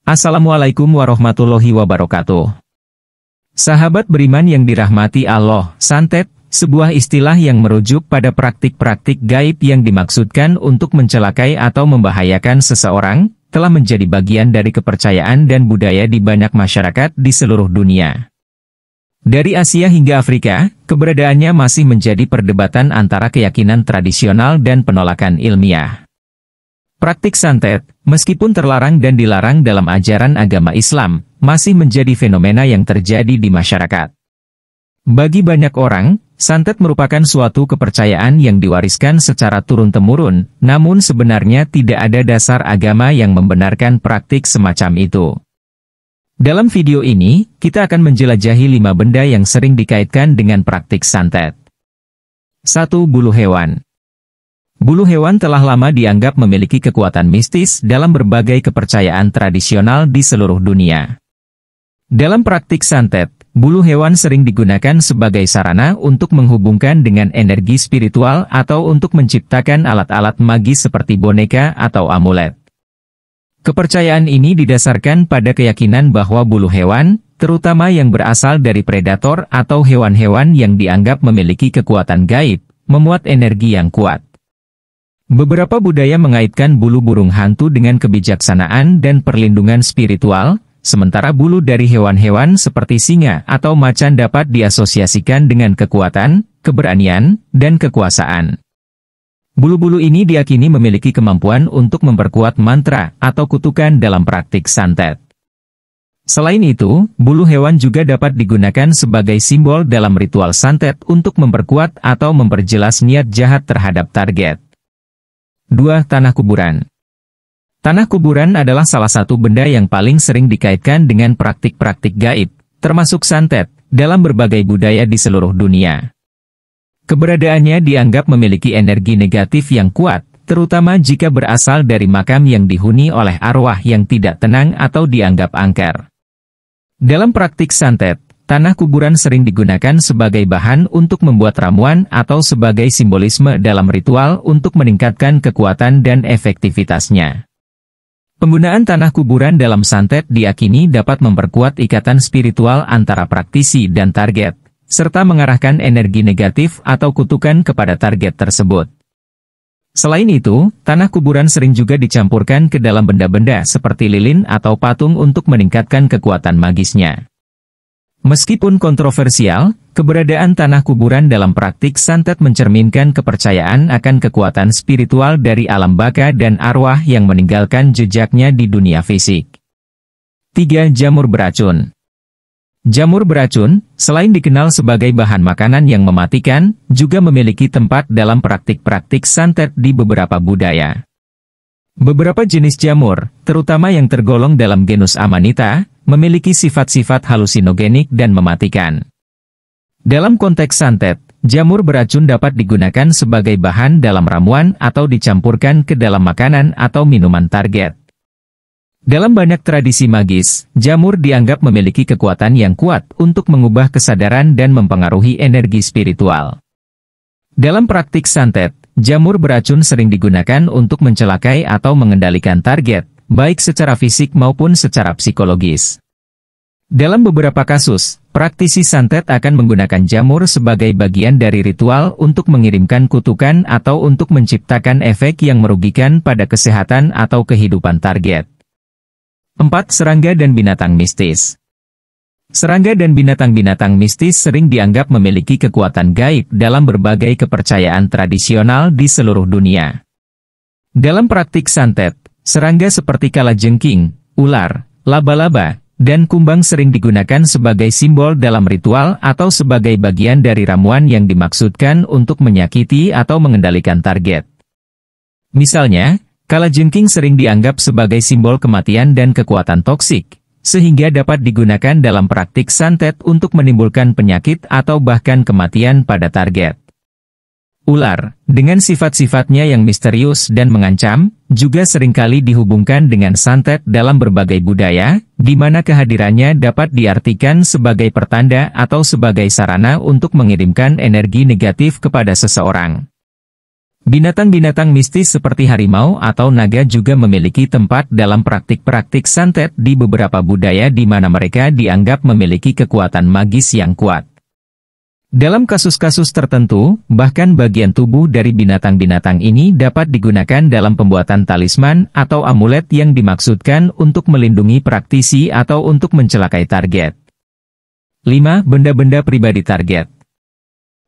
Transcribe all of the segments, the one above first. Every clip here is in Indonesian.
Assalamualaikum warahmatullahi wabarakatuh. Sahabat beriman yang dirahmati Allah, santet, sebuah istilah yang merujuk pada praktik-praktik gaib yang dimaksudkan untuk mencelakai atau membahayakan seseorang, telah menjadi bagian dari kepercayaan dan budaya di banyak masyarakat di seluruh dunia. Dari Asia hingga Afrika, keberadaannya masih menjadi perdebatan antara keyakinan tradisional dan penolakan ilmiah. Praktik santet, meskipun terlarang dan dilarang dalam ajaran agama Islam, masih menjadi fenomena yang terjadi di masyarakat. Bagi banyak orang, santet merupakan suatu kepercayaan yang diwariskan secara turun-temurun, namun sebenarnya tidak ada dasar agama yang membenarkan praktik semacam itu. Dalam video ini, kita akan menjelajahi 5 benda yang sering dikaitkan dengan praktik santet. 1. Bulu hewan. Bulu hewan telah lama dianggap memiliki kekuatan mistis dalam berbagai kepercayaan tradisional di seluruh dunia. Dalam praktik santet, bulu hewan sering digunakan sebagai sarana untuk menghubungkan dengan energi spiritual atau untuk menciptakan alat-alat magis seperti boneka atau amulet. Kepercayaan ini didasarkan pada keyakinan bahwa bulu hewan, terutama yang berasal dari predator atau hewan-hewan yang dianggap memiliki kekuatan gaib, memuat energi yang kuat. Beberapa budaya mengaitkan bulu burung hantu dengan kebijaksanaan dan perlindungan spiritual, sementara bulu dari hewan-hewan seperti singa atau macan dapat diasosiasikan dengan kekuatan, keberanian, dan kekuasaan. Bulu-bulu ini diyakini memiliki kemampuan untuk memperkuat mantra atau kutukan dalam praktik santet. Selain itu, bulu hewan juga dapat digunakan sebagai simbol dalam ritual santet untuk memperkuat atau memperjelas niat jahat terhadap target. 2. Tanah kuburan. Tanah kuburan adalah salah satu benda yang paling sering dikaitkan dengan praktik-praktik gaib, termasuk santet, dalam berbagai budaya di seluruh dunia. Keberadaannya dianggap memiliki energi negatif yang kuat, terutama jika berasal dari makam yang dihuni oleh arwah yang tidak tenang atau dianggap angker. Dalam praktik santet, tanah kuburan sering digunakan sebagai bahan untuk membuat ramuan atau sebagai simbolisme dalam ritual untuk meningkatkan kekuatan dan efektivitasnya. Penggunaan tanah kuburan dalam santet diyakini dapat memperkuat ikatan spiritual antara praktisi dan target, serta mengarahkan energi negatif atau kutukan kepada target tersebut. Selain itu, tanah kuburan sering juga dicampurkan ke dalam benda-benda seperti lilin atau patung untuk meningkatkan kekuatan magisnya. Meskipun kontroversial, keberadaan tanah kuburan dalam praktik santet mencerminkan kepercayaan akan kekuatan spiritual dari alam baka dan arwah yang meninggalkan jejaknya di dunia fisik. 3. Jamur beracun. Jamur beracun, selain dikenal sebagai bahan makanan yang mematikan, juga memiliki tempat dalam praktik-praktik santet di beberapa budaya. Beberapa jenis jamur, terutama yang tergolong dalam genus Amanita, memiliki sifat-sifat halusinogenik dan mematikan. Dalam konteks santet, jamur beracun dapat digunakan sebagai bahan dalam ramuan atau dicampurkan ke dalam makanan atau minuman target. Dalam banyak tradisi magis, jamur dianggap memiliki kekuatan yang kuat untuk mengubah kesadaran dan mempengaruhi energi spiritual. Dalam praktik santet, jamur beracun sering digunakan untuk mencelakai atau mengendalikan target, baik secara fisik maupun secara psikologis. Dalam beberapa kasus, praktisi santet akan menggunakan jamur sebagai bagian dari ritual untuk mengirimkan kutukan atau untuk menciptakan efek yang merugikan pada kesehatan atau kehidupan target. 4. Serangga dan binatang mistis. Serangga dan binatang-binatang mistis sering dianggap memiliki kekuatan gaib dalam berbagai kepercayaan tradisional di seluruh dunia. Dalam praktik santet, serangga seperti kalajengking, ular, laba-laba, dan kumbang sering digunakan sebagai simbol dalam ritual atau sebagai bagian dari ramuan yang dimaksudkan untuk menyakiti atau mengendalikan target. Misalnya, kalajengking sering dianggap sebagai simbol kematian dan kekuatan toksik, sehingga dapat digunakan dalam praktik santet untuk menimbulkan penyakit atau bahkan kematian pada target. Ular, dengan sifat-sifatnya yang misterius dan mengancam, juga seringkali dihubungkan dengan santet dalam berbagai budaya, di mana kehadirannya dapat diartikan sebagai pertanda atau sebagai sarana untuk mengirimkan energi negatif kepada seseorang. Binatang-binatang mistis seperti harimau atau naga juga memiliki tempat dalam praktik-praktik santet di beberapa budaya di mana mereka dianggap memiliki kekuatan magis yang kuat. Dalam kasus-kasus tertentu, bahkan bagian tubuh dari binatang-binatang ini dapat digunakan dalam pembuatan talisman atau amulet yang dimaksudkan untuk melindungi praktisi atau untuk mencelakai target. 5. Benda-benda pribadi target.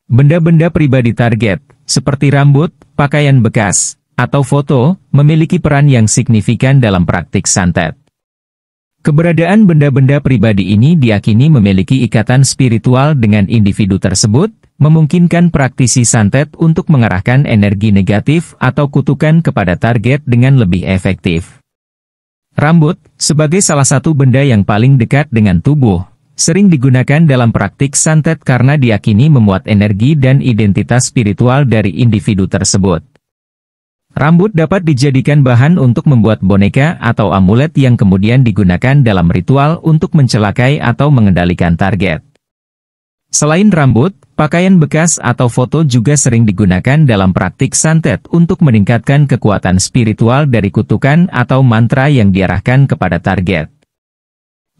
Benda-benda pribadi target, seperti rambut, pakaian bekas, atau foto, memiliki peran yang signifikan dalam praktik santet. Keberadaan benda-benda pribadi ini diyakini memiliki ikatan spiritual dengan individu tersebut, memungkinkan praktisi santet untuk mengarahkan energi negatif atau kutukan kepada target dengan lebih efektif. Rambut, sebagai salah satu benda yang paling dekat dengan tubuh, sering digunakan dalam praktik santet karena diyakini memuat energi dan identitas spiritual dari individu tersebut. Rambut dapat dijadikan bahan untuk membuat boneka atau amulet yang kemudian digunakan dalam ritual untuk mencelakai atau mengendalikan target. Selain rambut, pakaian bekas atau foto juga sering digunakan dalam praktik santet untuk meningkatkan kekuatan spiritual dari kutukan atau mantra yang diarahkan kepada target.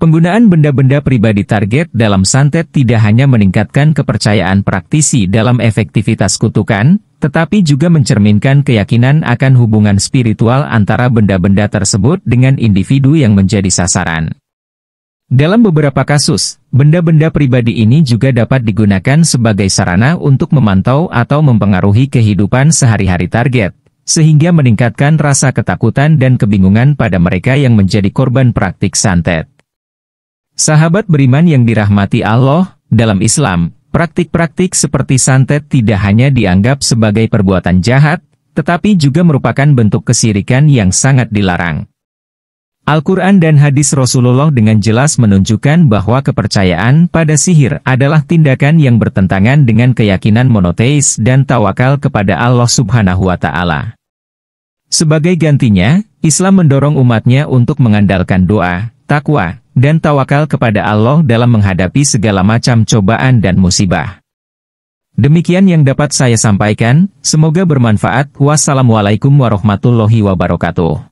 Penggunaan benda-benda pribadi target dalam santet tidak hanya meningkatkan kepercayaan praktisi dalam efektivitas kutukan, tetapi juga mencerminkan keyakinan akan hubungan spiritual antara benda-benda tersebut dengan individu yang menjadi sasaran. Dalam beberapa kasus, benda-benda pribadi ini juga dapat digunakan sebagai sarana untuk memantau atau mempengaruhi kehidupan sehari-hari target, sehingga meningkatkan rasa ketakutan dan kebingungan pada mereka yang menjadi korban praktik santet. Sahabat beriman yang dirahmati Allah, dalam Islam, praktik-praktik seperti santet tidak hanya dianggap sebagai perbuatan jahat, tetapi juga merupakan bentuk kesyirikan yang sangat dilarang. Al-Quran dan hadis Rasulullah dengan jelas menunjukkan bahwa kepercayaan pada sihir adalah tindakan yang bertentangan dengan keyakinan monoteis dan tawakal kepada Allah Subhanahu wa Ta'ala. Sebagai gantinya, Islam mendorong umatnya untuk mengandalkan doa, takwa, dan tawakal kepada Allah dalam menghadapi segala macam cobaan dan musibah. Demikian yang dapat saya sampaikan, semoga bermanfaat. Wassalamualaikum warahmatullahi wabarakatuh.